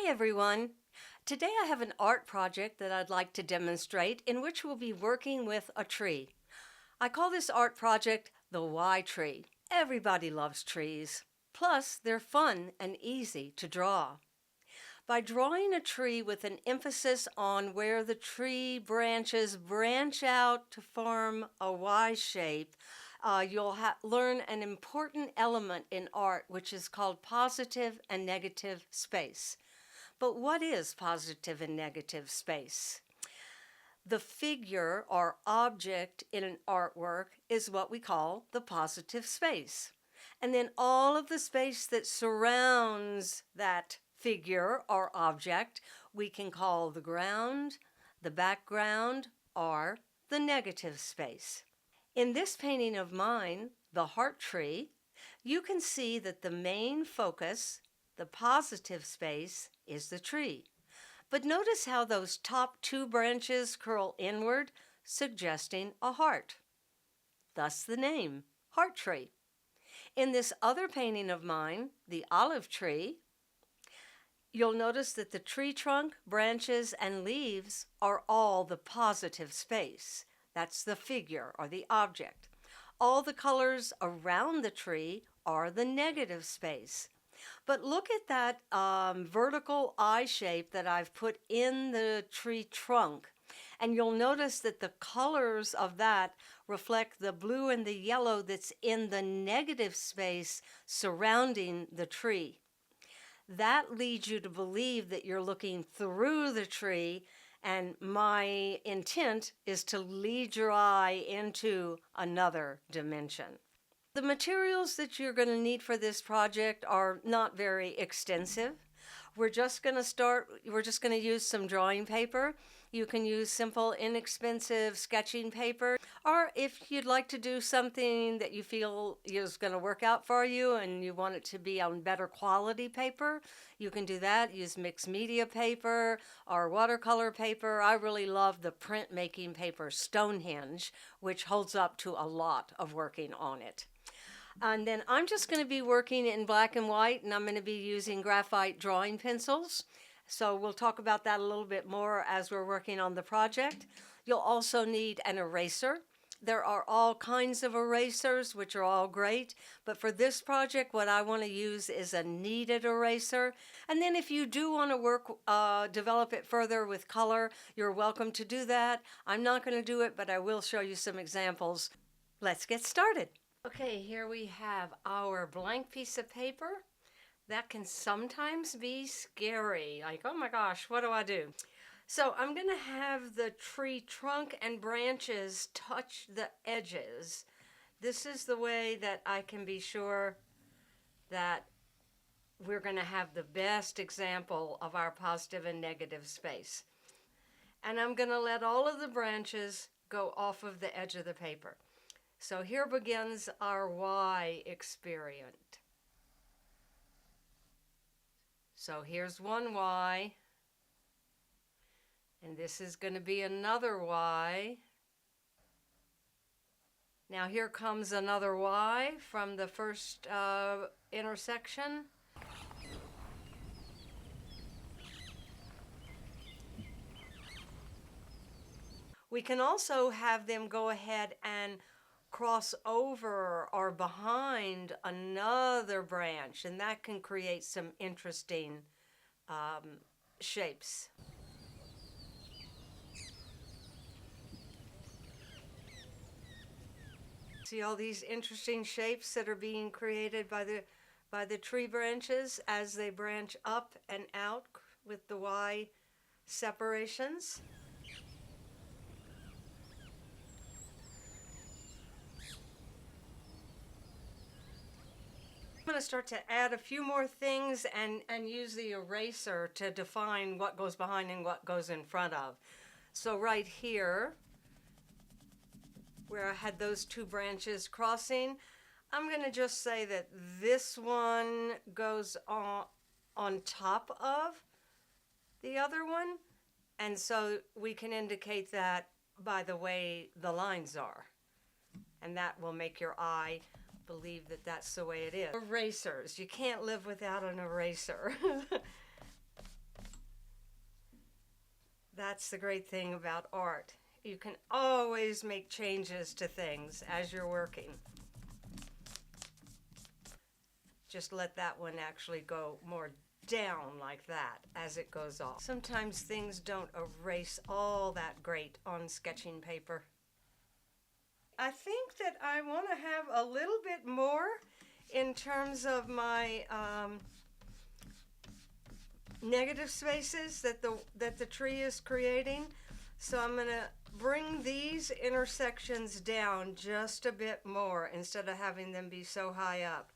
Hi everyone! Today I have an art project that I'd like to demonstrate in which we'll be working with a tree. I call this art project the Why Tree. Everybody loves trees. Plus, they're fun and easy to draw. By drawing a tree with an emphasis on where the tree branches branch out to form a Y shape, you'll learn an important element in art which is called positive and negative space. But what is positive and negative space? The figure or object in an artwork is what we call the positive space. And then all of the space that surrounds that figure or object, we can call the ground, the background, or the negative space. In this painting of mine, the heart tree, you can see that the main focus, the positive space, is the tree. But notice how those top two branches curl inward, suggesting a heart. Thus the name, heart tree. In this other painting of mine, the olive tree, you'll notice that the tree trunk, branches, and leaves are all the positive space. That's the figure or the object. All the colors around the tree are the negative space. But look at that vertical eye shape that I've put in the tree trunk. And you'll notice that the colors of that reflect the blue and the yellow that's in the negative space surrounding the tree. That leads you to believe that you're looking through the tree, and my intent is to lead your eye into another dimension. The materials that you're going to need for this project are not very extensive. We're just going to use some drawing paper. You can use simple, inexpensive sketching paper, or if you'd like to do something that you feel is going to work out for you and you want it to be on better quality paper, you can do that. Use mixed media paper or watercolor paper. I really love the printmaking paper Stonehenge, which holds up to a lot of working on it. And then I'm just going to be working in black and white, and I'm going to be using graphite drawing pencils. So we'll talk about that a little bit more as we're working on the project. You'll also need an eraser. There are all kinds of erasers, which are all great. But for this project, what I want to use is a kneaded eraser. And then if you do want to develop it further with color, you're welcome to do that. I'm not going to do it, but I will show you some examples. Let's get started. Okay, here we have our blank piece of paper. That can sometimes be scary, like, oh my gosh, what do I do? So I'm going to have the tree trunk and branches touch the edges. This is the way that I can be sure that we're going to have the best example of our positive and negative space. And I'm going to let all of the branches go off of the edge of the paper. So here begins our Y experiment. So here's one Y, and this is going to be another Y. Now here comes another Y from the first intersection. We can also have them go ahead and cross over or behind another branch, and that can create some interesting shapes. See all these interesting shapes that are being created by the tree branches as they branch up and out with the Y separations. I'm going to start to add a few more things and use the eraser to define what goes behind and what goes in front of. So right here, where I had those two branches crossing, I'm going to just say that this one goes on top of the other one. And so we can indicate that by the way the lines are. And that will make your eye believe that that's the way it is. Erasers. You can't live without an eraser. That's the great thing about art. You can always make changes to things as you're working. Just let that one actually go more down like that as it goes off. Sometimes things don't erase all that great on sketching paper. I think that I want to have a little bit more in terms of my negative spaces that the tree is creating. So I'm going to bring these intersections down just a bit more instead of having them be so high up.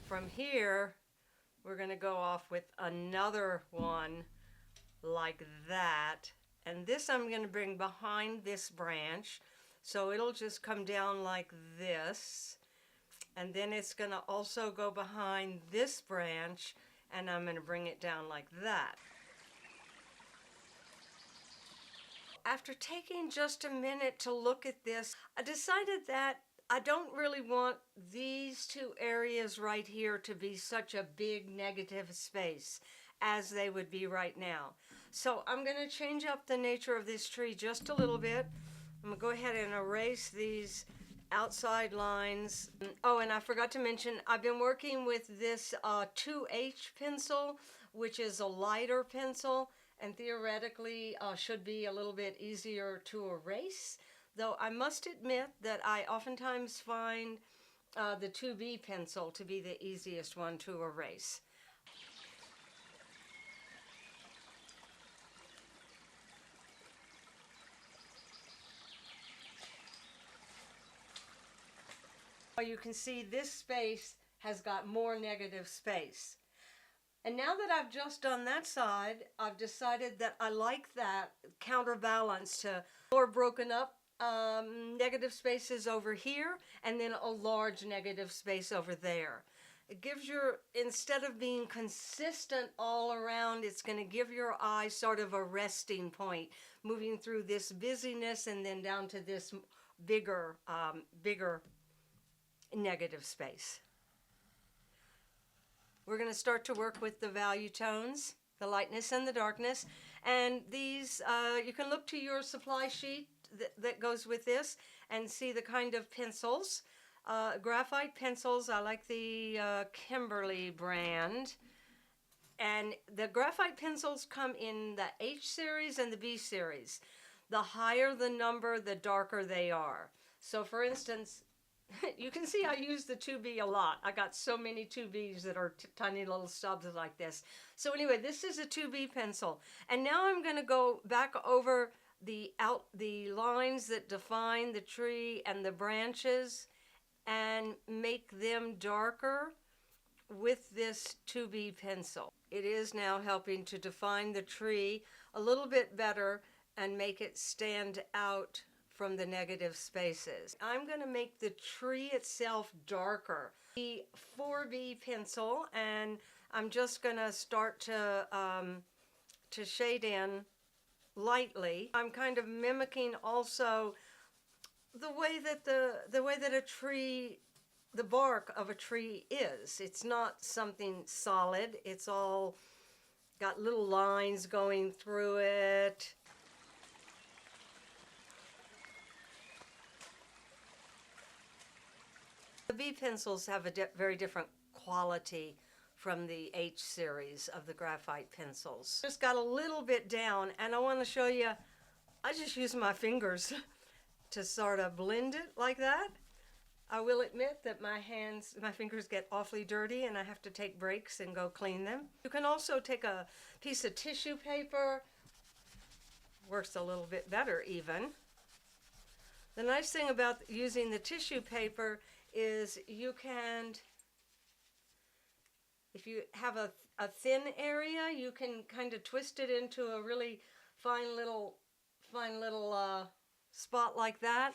From here, we're going to go off with another one like that. And this I'm going to bring behind this branch. So it'll just come down like this. And then it's going to also go behind this branch, and I'm going to bring it down like that. After taking just a minute to look at this, I decided that I don't really want these two areas right here to be such a big negative space as they would be right now. So I'm going to change up the nature of this tree just a little bit. I'm going to go ahead and erase these outside lines. Oh, and I forgot to mention, I've been working with this 2H pencil, which is a lighter pencil, and theoretically should be a little bit easier to erase. Though I must admit that I oftentimes find the 2B pencil to be the easiest one to erase. You can see this space has got more negative space. And now that I've just done that side, I've decided that I like that counterbalance to more broken up negative spaces over here, and then a large negative space over there. It gives your, instead of being consistent all around, it's going to give your eye sort of a resting point, moving through this busyness and then down to this bigger negative space. We're going to start to work with the value tones, the lightness and the darkness, and these, you can look to your supply sheet that goes with this and see the kind of pencils. Graphite pencils, I like the Kimberly brand. And the graphite pencils come in the H series and the B series. The higher the number, the darker they are. So for instance, you can see I use the 2B a lot. I got so many 2Bs that are tiny little stubs like this. So anyway, this is a 2B pencil. And now I'm going to go back over the lines that define the tree and the branches and make them darker with this 2B pencil. It is now helping to define the tree a little bit better and make it stand out from the negative spaces. I'm going to make the tree itself darker. The 4B pencil, and I'm just going to start to shade in lightly. I'm kind of mimicking also the way that a tree, the bark of a tree is. It's not something solid. It's all got little lines going through it. The B pencils have a very different quality from the H series of the graphite pencils. Just got a little bit down, and I want to show you, I just use my fingers to sort of blend it like that. I will admit that my fingers get awfully dirty and I have to take breaks and go clean them. You can also take a piece of tissue paper, works a little bit better even. The nice thing about using the tissue paper is you can, if you have a thin area, you can kind of twist it into a really fine little spot like that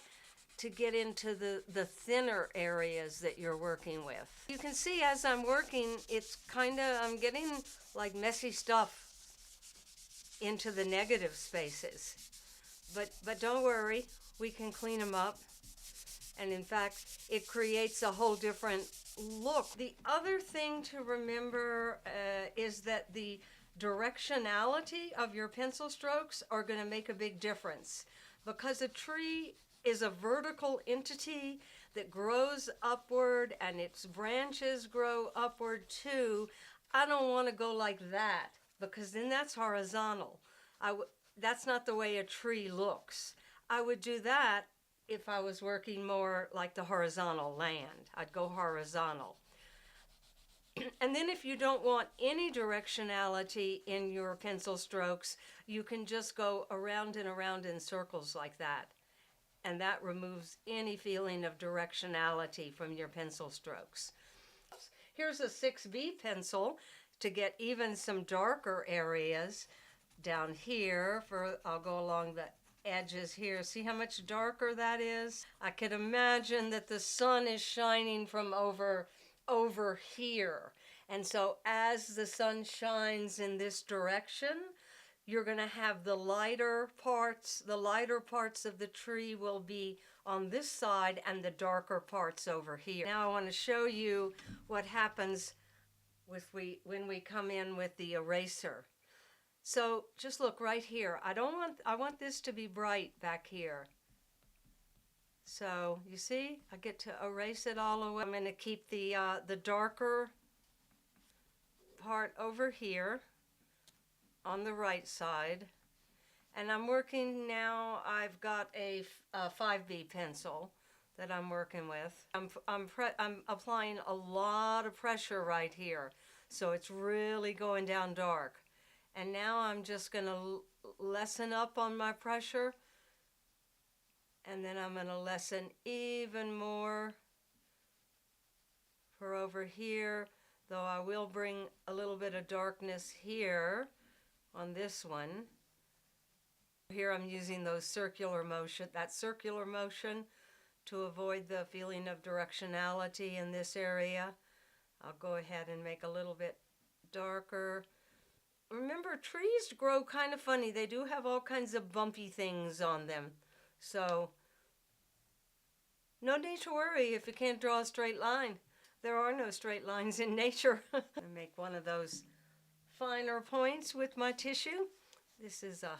to get into the thinner areas that you're working with. You can see as I'm working, it's kind of, I'm getting like messy stuff into the negative spaces. But don't worry, we can clean them up. And in fact, it creates a whole different look. The other thing to remember is that the directionality of your pencil strokes are going to make a big difference, because a tree is a vertical entity that grows upward and its branches grow upward too. I don't want to go like that, because then that's horizontal. That's not the way a tree looks. I would do that if I was working more like the horizontal land. I'd go horizontal. And then if you don't want any directionality in your pencil strokes, you can just go around and around in circles like that. And that removes any feeling of directionality from your pencil strokes. Here's a 6B pencil to get even some darker areas down here. I'll go along the edges here. See how much darker that is? I could imagine that the sun is shining from over here. And so as the sun shines in this direction, you're going to have the lighter parts of the tree will be on this side and the darker parts over here. Now I want to show you what happens when we come in with the eraser. So just look right here. I want this to be bright back here. So you see, I get to erase it all away. I'm going to keep the darker part over here on the right side. And I'm working now, I've got a 5B pencil that I'm working with. I'm applying a lot of pressure right here. So it's really going down dark. And now I'm just going to lessen up on my pressure. And then I'm going to lessen even more for over here, though I will bring a little bit of darkness here on this one. Here I'm using that circular motion to avoid the feeling of directionality in this area. I'll go ahead and make a little bit darker. Remember, trees grow kind of funny. They do have all kinds of bumpy things on them. So, no need to worry if you can't draw a straight line. There are no straight lines in nature. I make one of those finer points with my tissue. This is a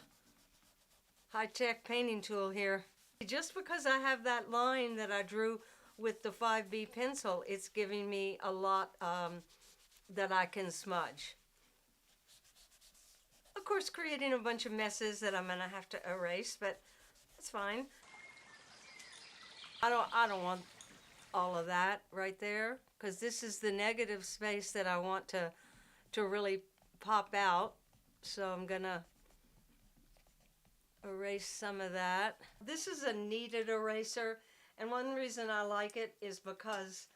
high-tech painting tool here. Just because I have that line that I drew with the 5B pencil, it's giving me a lot that I can smudge. Of course, creating a bunch of messes that I'm going to have to erase, but that's fine. I don't want all of that right there, because this is the negative space that I want to really pop out. So I'm going to erase some of that. This is a kneaded eraser, and one reason I like it is because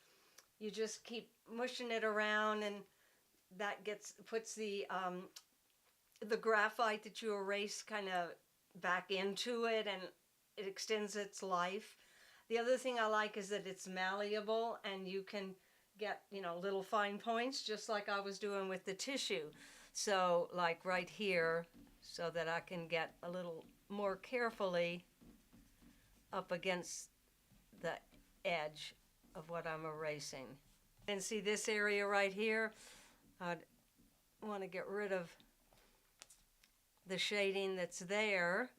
you just keep mushing it around, and that puts the graphite that you erase kind of back into it, and it extends its life. The other thing I like is that it's malleable, and you can get, little fine points just like I was doing with the tissue. So like right here, so that I can get a little more carefully up against the edge of what I'm erasing. And see this area right here? I'd want to get rid of the shading that's there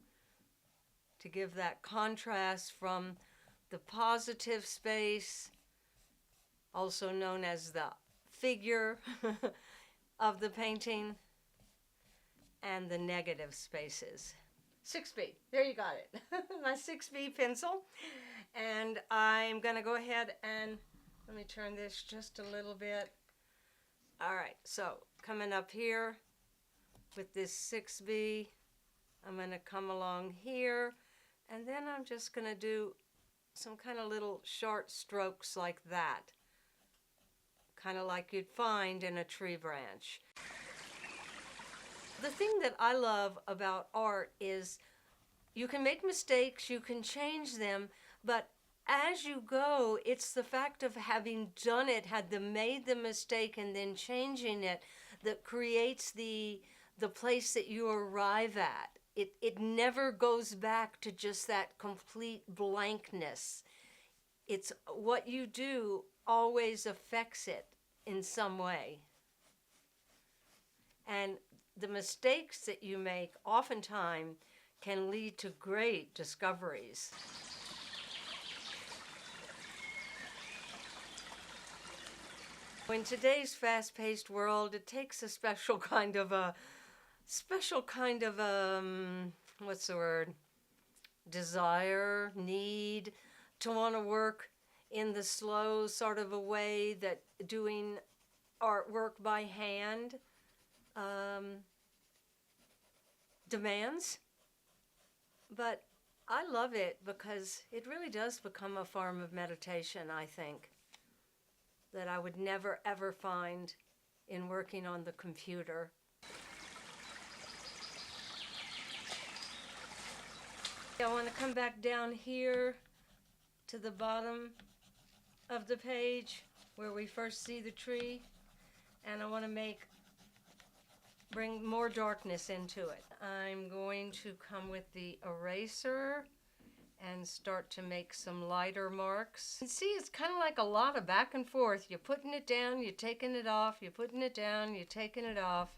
to give that contrast from the positive space, also known as the figure of the painting, and the negative spaces. 6B, there you got it. My 6B pencil. And I'm going to go ahead and let me turn this just a little bit. All right, so coming up here with this 6B, I'm going to come along here, and then I'm just going to do some kind of little short strokes like that, kind of like you'd find in a tree branch. The thing that I love about art is you can make mistakes, you can change them, but as you go, it's the fact of having done it, made the mistake and then changing it, that creates the place that you arrive at. It never goes back to just that complete blankness. It's what you do always affects it in some way. And the mistakes that you make oftentimes can lead to great discoveries. In today's fast-paced world, it takes a special kind of what's the word? Desire, need to want to work in the slow sort of a way that doing artwork by hand demands. But I love it because it really does become a form of meditation, I think, that I would never ever find in working on the computer. I want to come back down here to the bottom of the page where we first see the tree, and I want to bring more darkness into it. I'm going to come with the eraser and start to make some lighter marks. And see, it's kind of like a lot of back and forth. You're putting it down, you're taking it off, you're putting it down, you're taking it off.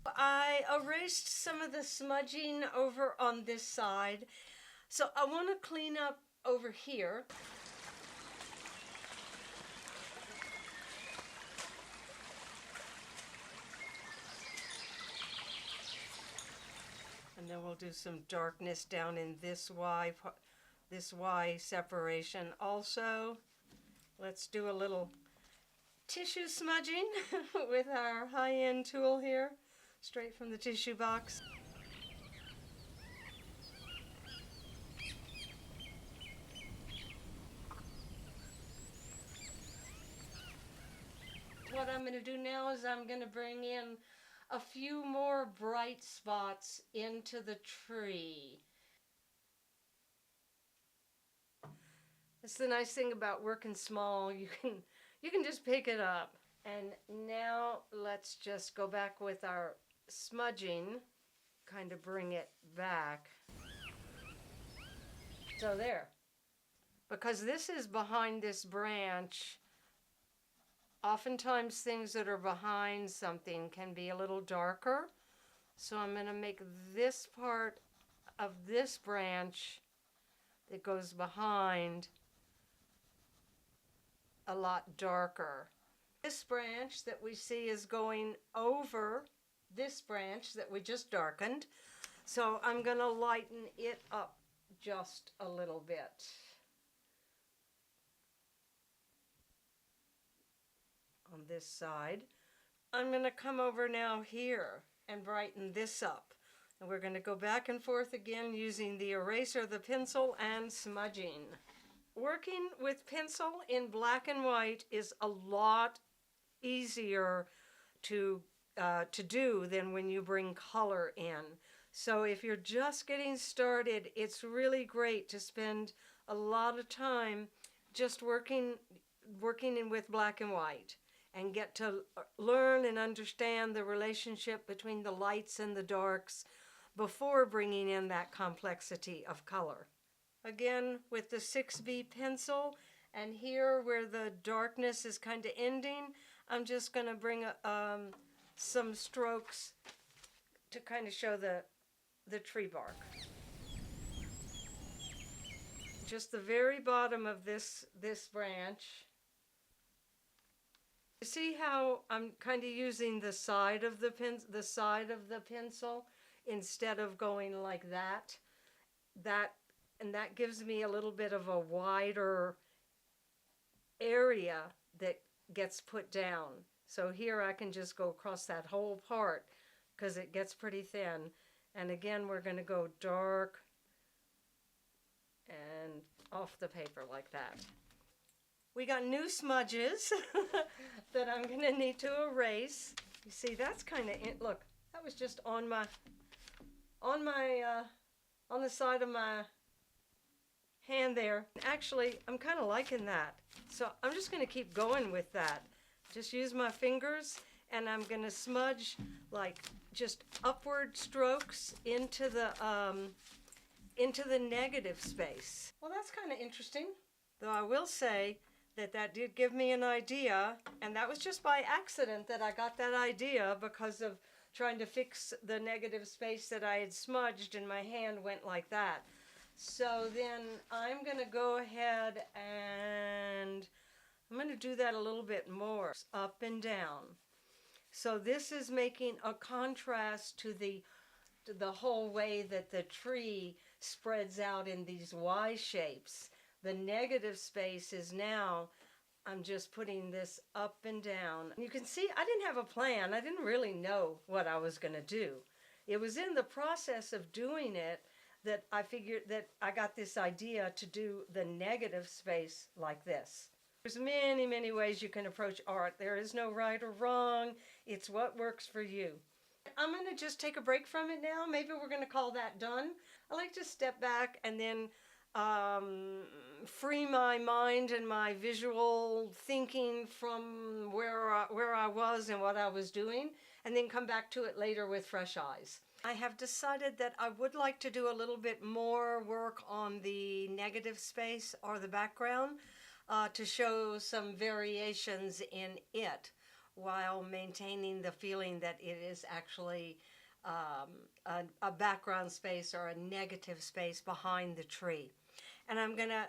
I erased some of the smudging over on this side, so I want to clean up over here. And then we'll do some darkness down in this Y separation also. Let's do a little tissue smudging with our high-end tool here, straight from the tissue box. What I'm going to do now is I'm going to bring in a few more bright spots into the tree. That's the nice thing about working small. You can just pick it up. And now let's just go back with our smudging, kind of bring it back. So there. Because this is behind this branch, oftentimes things that are behind something can be a little darker. So I'm going to make this part of this branch that goes behind a lot darker. This branch that we see is going over this branch that we just darkened. So I'm going to lighten it up just a little bit. On this side. I'm going to come over now here and brighten this up. And we're going to go back and forth again using the eraser, the pencil, and smudging. Working with pencil in black and white is a lot easier to do than when you bring color in. So if you're just getting started, it's really great to spend a lot of time just working in with black and white and get to learn and understand the relationship between the lights and the darks before bringing in that complexity of color. Again, with the 6B pencil, and here where the darkness is kind of ending, I'm just going to bring some strokes to kind of show the tree bark. Just the very bottom of this branch. You see how I'm kind of using the side of the pencil instead of going like that? And that gives me a little bit of a wider area that gets put down. So here I can just go across that whole part because it gets pretty thin. And again, we're going to go dark and off the paper like that. We got new smudges that I'm going to need to erase. You see, that's kind of, look, that was just on the side of my hand there. Actually, I'm kind of liking that. So I'm just going to keep going with that. Just use my fingers, and I'm going to smudge like just upward strokes into the negative space. Well, that's kind of interesting. Though I will say that that did give me an idea, and that was just by accident that I got that idea because of trying to fix the negative space that I had smudged and my hand went like that. So then I'm going to go ahead and I'm going to do that a little bit more, up and down. So this is making a contrast to the whole way that the tree spreads out in these Y shapes. The negative space is now, I'm just putting this up and down. You can see I didn't have a plan. I didn't really know what I was going to do. It was in the process of doing it that I figured that I got this idea to do the negative space like this. There's many, many ways you can approach art. There is no right or wrong. It's what works for you. I'm going to just take a break from it now. Maybe we're going to call that done. I like to step back and then free my mind and my visual thinking from where I was and what I was doing, and then come back to it later with fresh eyes. I have decided that I would like to do a little bit more work on the negative space or the background to show some variations in it, while maintaining the feeling that it is actually a background space or a negative space behind the tree. And I'm going to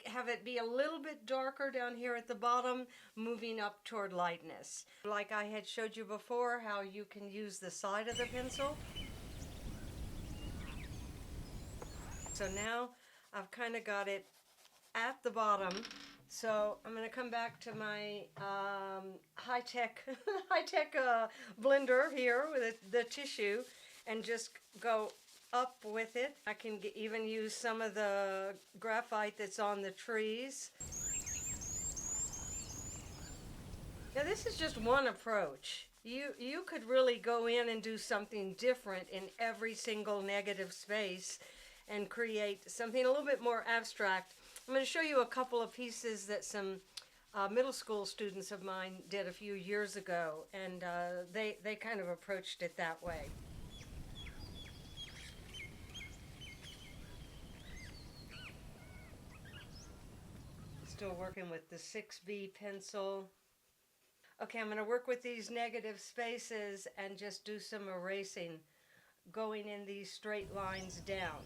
have it be a little bit darker down here at the bottom, moving up toward lightness. Like I had showed you before, how you can use the side of the pencil. So now I've kind of got it at the bottom. So I'm going to come back to my high-tech blender here with the tissue and just go up with it. I can even use some of the graphite that's on the trees. Now this is just one approach. You could really go in and do something different in every single negative space and create something a little bit more abstract. I'm going to show you a couple of pieces that some middle school students of mine did a few years ago, and they kind of approached it that way. Still working with the 6B pencil. Okay, I'm going to work with these negative spaces and just do some erasing, going in these straight lines down.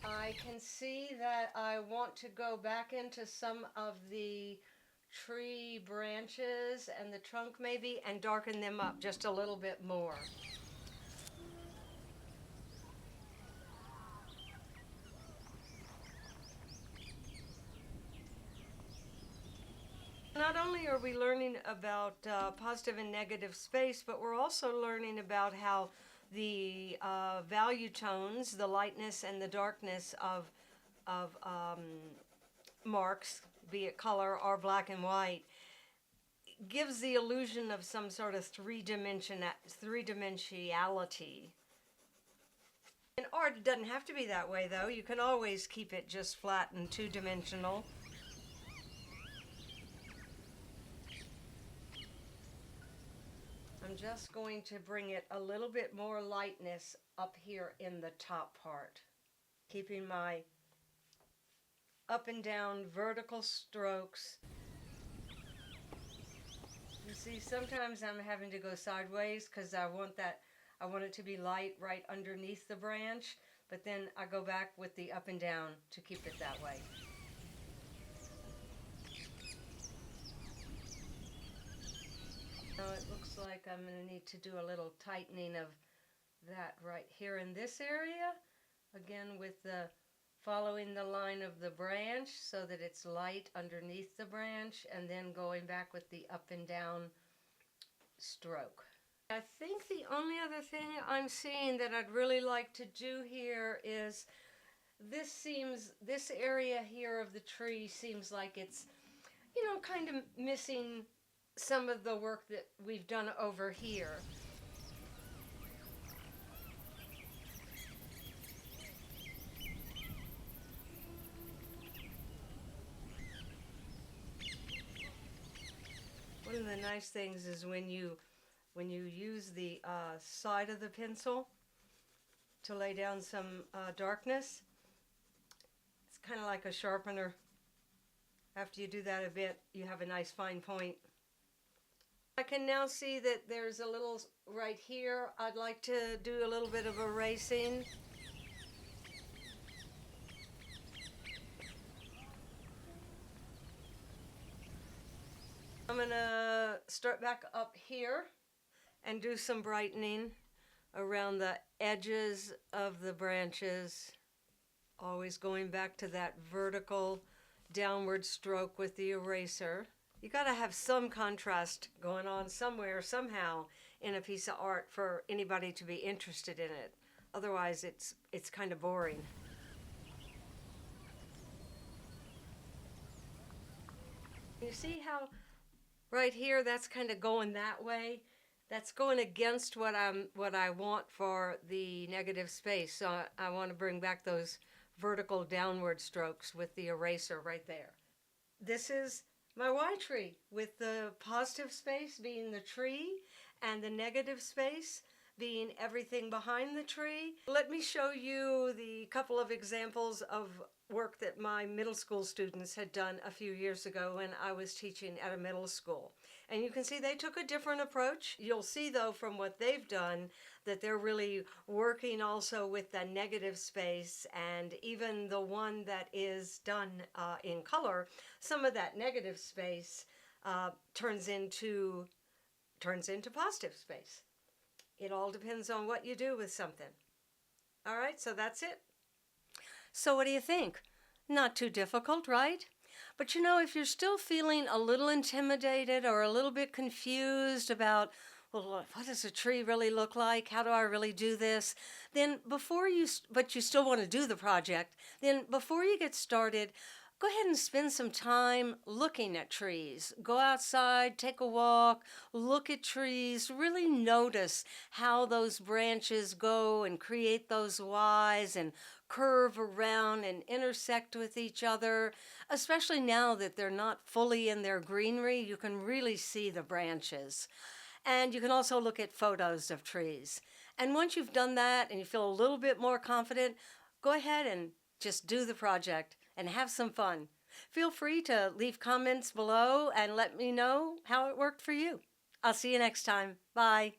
I can see that I want to go back into some of the tree branches and the trunk maybe and darken them up just a little bit more. Not only are we learning about positive and negative space, but we're also learning about how the value tones, the lightness and the darkness of marks, be it color or black and white, gives the illusion of some sort of three-dimensionality. In art, it doesn't have to be that way, though. You can always keep it just flat and two-dimensional. I'm just going to bring it a little bit more lightness up here in the top part, keeping my up and down vertical strokes. You see, sometimes I'm having to go sideways because I want it to be light right underneath the branch, but then I go back with the up and down to keep it that way. Now it looks like I'm going to need to do a little tightening of that right here in this area. Again, with the following the line of the branch so that it's light underneath the branch, and then going back with the up and down stroke. I think the only other thing I'm seeing that I'd really like to do here is this area here of the tree seems like it's, kind of missing some of the work that we've done over here. One of the nice things is when you use the side of the pencil to lay down some darkness, kind of like a sharpener. After you do that a bit, you have a nice fine point. I can now see that there's a little right here. I'd like to do a little bit of erasing. I'm gonna start back up here and do some brightening around the edges of the branches. Always going back to that vertical downward stroke with the eraser. You gotta have some contrast going on somewhere, somehow, in a piece of art for anybody to be interested in it. Otherwise, it's kind of boring. You see how right here that's kind of going that way? That's going against what I want for the negative space. So I want to bring back those vertical downward strokes with the eraser right there. This is my Y tree, with the positive space being the tree and the negative space being everything behind the tree. Let me show you the couple of examples of work that my middle school students had done a few years ago when I was teaching at a middle school. And you can see they took a different approach. You'll see, though, from what they've done, that they're really working also with the negative space, and even the one that is done in color, some of that negative space turns into positive space. It all depends on what you do with something. All right, so that's it. So what do you think? Not too difficult, right? But you know, if you're still feeling a little intimidated or a little bit confused about, well, what does a tree really look like? How do I really do this? Then but you still want to do the project, then before you get started, go ahead and spend some time looking at trees. Go outside, take a walk, look at trees, really notice how those branches go and create those Ys and curve around and intersect with each other. Especially now that they're not fully in their greenery, you can really see the branches. And you can also look at photos of trees. And once you've done that and you feel a little bit more confident, go ahead and just do the project and have some fun. Feel free to leave comments below and let me know how it worked for you. I'll see you next time. Bye.